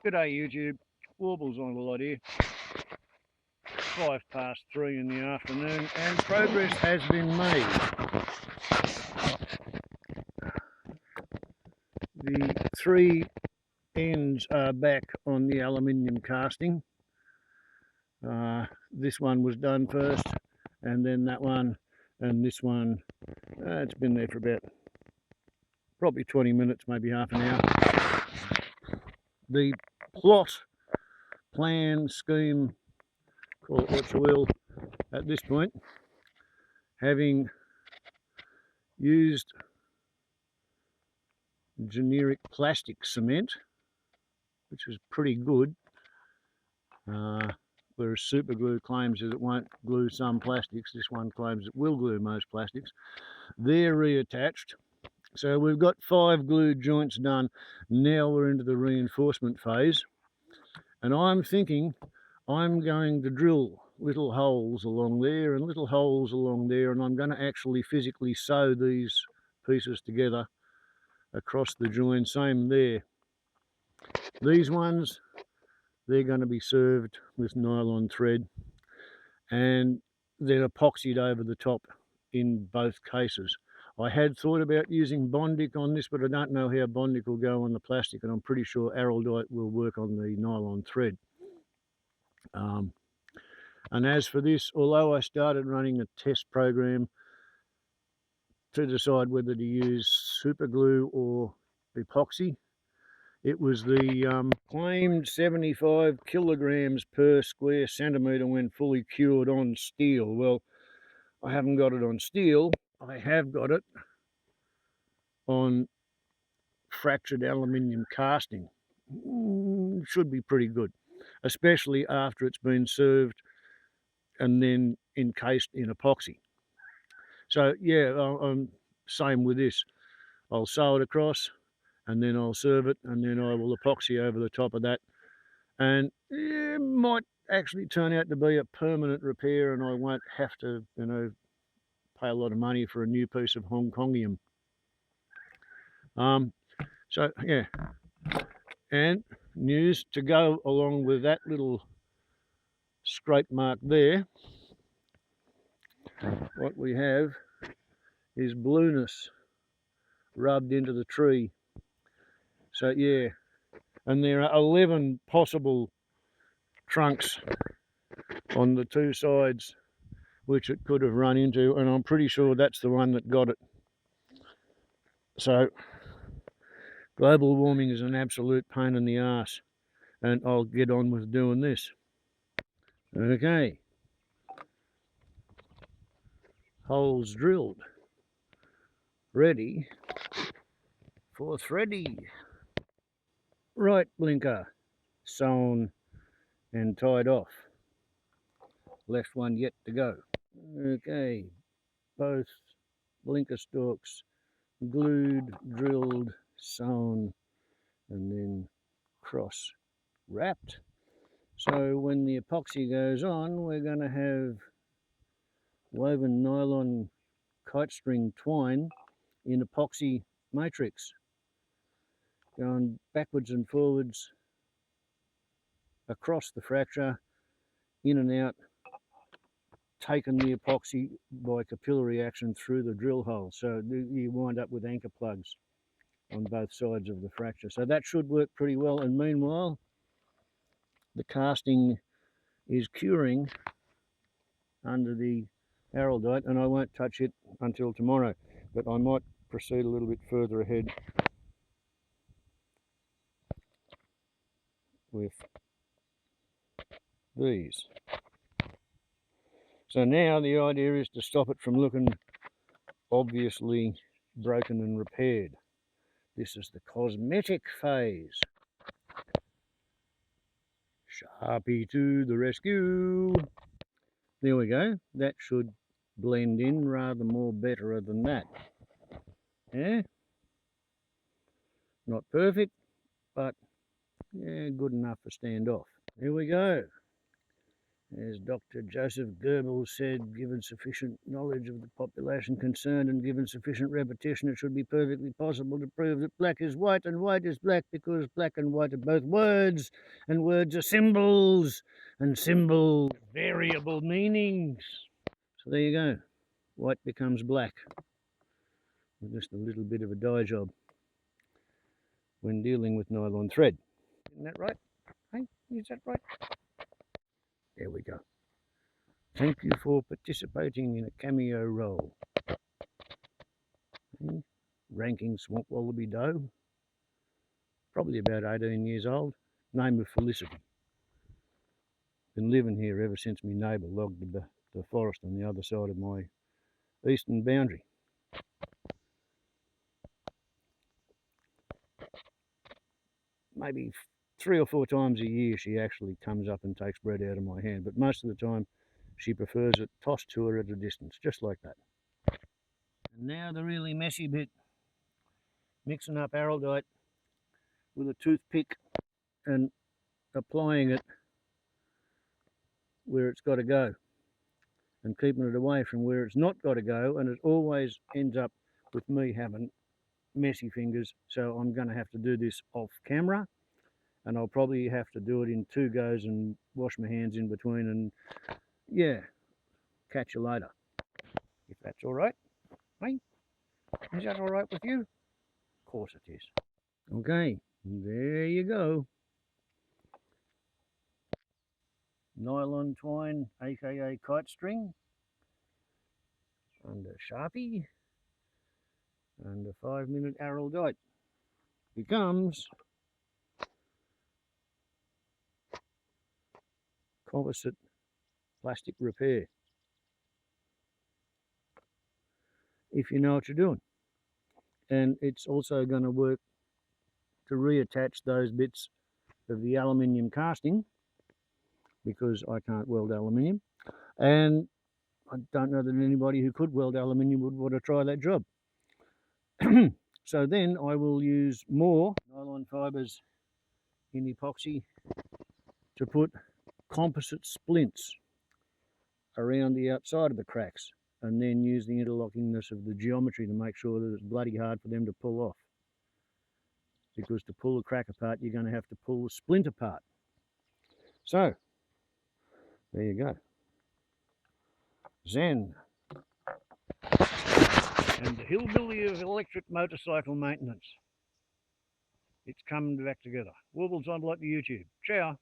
G'day YouTube, Warbles on the lot here. 3:05 in the afternoon and progress has been made. The three ends are back on the aluminium casting. This one was done first and then that one and this one. It's been there for about probably 20 minutes, maybe half an hour. The plan, scheme, call it what you will, at this point, having used generic plastic cement, which is pretty good, whereas super glue claims that it won't glue some plastics. This one claims it will glue most plastics. They're reattached, so we've got 5 glue joints done. Now we're into the reinforcement phase, and I'm thinking I'm going to drill little holes along there and little holes along there, and I'm going to actually physically sew these pieces together across the join. Same there. These ones, they're going to be served with nylon thread and then epoxied over the top in both cases. I had thought about using Bondic on this, but I don't know how Bondic will go on the plastic, and I'm pretty sure Araldite will work on the nylon thread. And as for this, although I started running a test program to decide whether to use super glue or epoxy, it was the claimed 75 kilograms per square centimetre when fully cured on steel. Well, I haven't got it on steel. I have got it on fractured aluminium casting. Should be pretty good, especially after it's been served and then encased in epoxy. So yeah, same with this. I'll sew it across and then I'll serve it, and then I will epoxy over the top of that, and it might actually turn out to be a permanent repair, and I won't have to, pay a lot of money for a new piece of Hong Kongium. So yeah, and news to go along with that little scrape mark there. What we have is blueness rubbed into the tree. So yeah, and there are 11 possible trunks on the two sides which it could have run into, and I'm pretty sure that's the one that got it. So global warming is an absolute pain in the arse, and I'll get on with doing this. Okay, holes drilled, ready for thready. Right blinker sewn and tied off. Left one yet to go. Okay, both blinker stalks glued, drilled, sewn, and then cross wrapped. So when the epoxy goes on, we're going to have woven nylon kite string twine in epoxy matrix, going backwards and forwards across the fracture, in and out, taking the epoxy by capillary action through the drill hole. So you wind up with anchor plugs on both sides of the fracture. So that should work pretty well. And meanwhile, the casting is curing under the Araldite, and I won't touch it until tomorrow, but I might proceed a little bit further ahead with these. So now the idea is to stop it from looking obviously broken and repaired. This is the cosmetic phase. Sharpie to the rescue. There we go. That should blend in rather more better than that. Yeah, not perfect, but yeah, good enough for standoff. Here we go. As Dr. Joseph Goebbels said, given sufficient knowledge of the population concerned and given sufficient repetition, it should be perfectly possible to prove that black is white and white is black, because black and white are both words, and words are symbols, and symbols variable meanings. So there you go. White becomes black with just a little bit of a dye job when dealing with nylon thread. Isn't that right? Hey, is that right? There we go. Thank you for participating in a cameo role. Ranking swamp wallaby doe, probably about 18 years old, name of Felicity. Been living here ever since my neighbour logged the forest on the other side of my eastern boundary. Maybe 3 or 4 times a year she actually comes up and takes bread out of my hand, but most of the time she prefers it tossed to her at a distance, just like that. And now the really messy bit, mixing up araldite with a toothpick and applying it where it's got to go and keeping it away from where it's not got to go, and it always ends up with me having messy fingers, so I'm going to have to do this off camera, and I'll probably have to do it in 2 goes and wash my hands in between, and yeah, catch you later, if that's all right. Hey, is that all right with you? Of course it is. Okay, there you go. Nylon twine, aka kite string, and a Sharpie, and a 5-minute araldite becomes composite plastic repair, if you know what you're doing. And it's also going to work to reattach those bits of the aluminium casting, because I can't weld aluminium, and I don't know that anybody who could weld aluminium would want to try that job. So then I will use more nylon fibres in epoxy to put composite splints around the outside of the cracks, and then use the interlockingness of the geometry to make sure that it's bloody hard for them to pull off. Because to pull the crack apart, you're going to have to pull the splint apart. So, there you go. Zen. And the hillbilly of electric motorcycle maintenance. It's coming back together. Warbles on like the YouTube. Ciao.